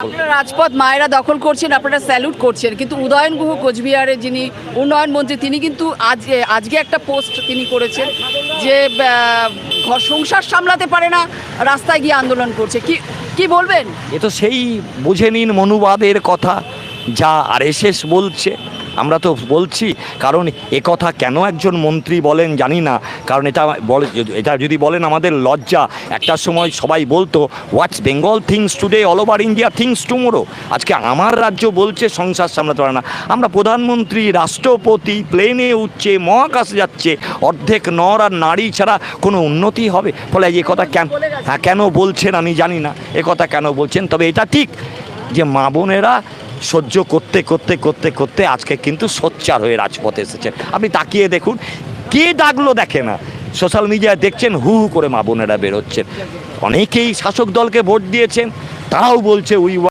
আপনারা রাজপথ মায়েরা দখল করছেন, আপনারা স্যালুট করছেন, কিন্তু উদয়ন গুহ কোচবিহারের যিনি উন্নয়ন মন্ত্রী তিনি কিন্তু আজকে একটা পোস্ট তিনি করেছেন যে ঘর সংসার সামলাতে পারে না, রাস্তায় গিয়ে আন্দোলন করছে। কি বলবেন? এ তো সেই বুঝে নিন মনুবাদের কথা, যা আরএসএস বলছে। আমরা তো বলছি, কারণ কথা কেন একজন মন্ত্রী বলেন জানি না, কারণ এটা যদি বলেন আমাদের লজ্জা। একটা সময় সবাই বলতো what's Bengal thinks today all over India thinks tomorrow. আজকে আমার রাজ্য বলছে সংসার সামলাতে পারে না। আমরা প্রধানমন্ত্রী, রাষ্ট্রপতি প্লেনে উঠছে, মহাকাশে যাচ্ছে, অর্ধেক নর আর নারী ছাড়া কোনো উন্নতি হবে? ফলে এ কথা কেন বলছেন আমি জানি না, কথা কেন বলছেন। তবে এটা ঠিক যে মা বোনেরা সহ্য করতে করতে করতে করতে আজকে কিন্তু সোচ্চার হয়ে রাজপথে এসেছেন। আপনি তাকিয়ে দেখুন, কে ডাকলো দেখে না, সোশ্যাল মিডিয়ায় দেখছেন হু হু করে মা বোনেরা বেরোচ্ছেন। অনেকেই শাসক দলকে ভোট দিয়েছেন, তারাও বলছে উই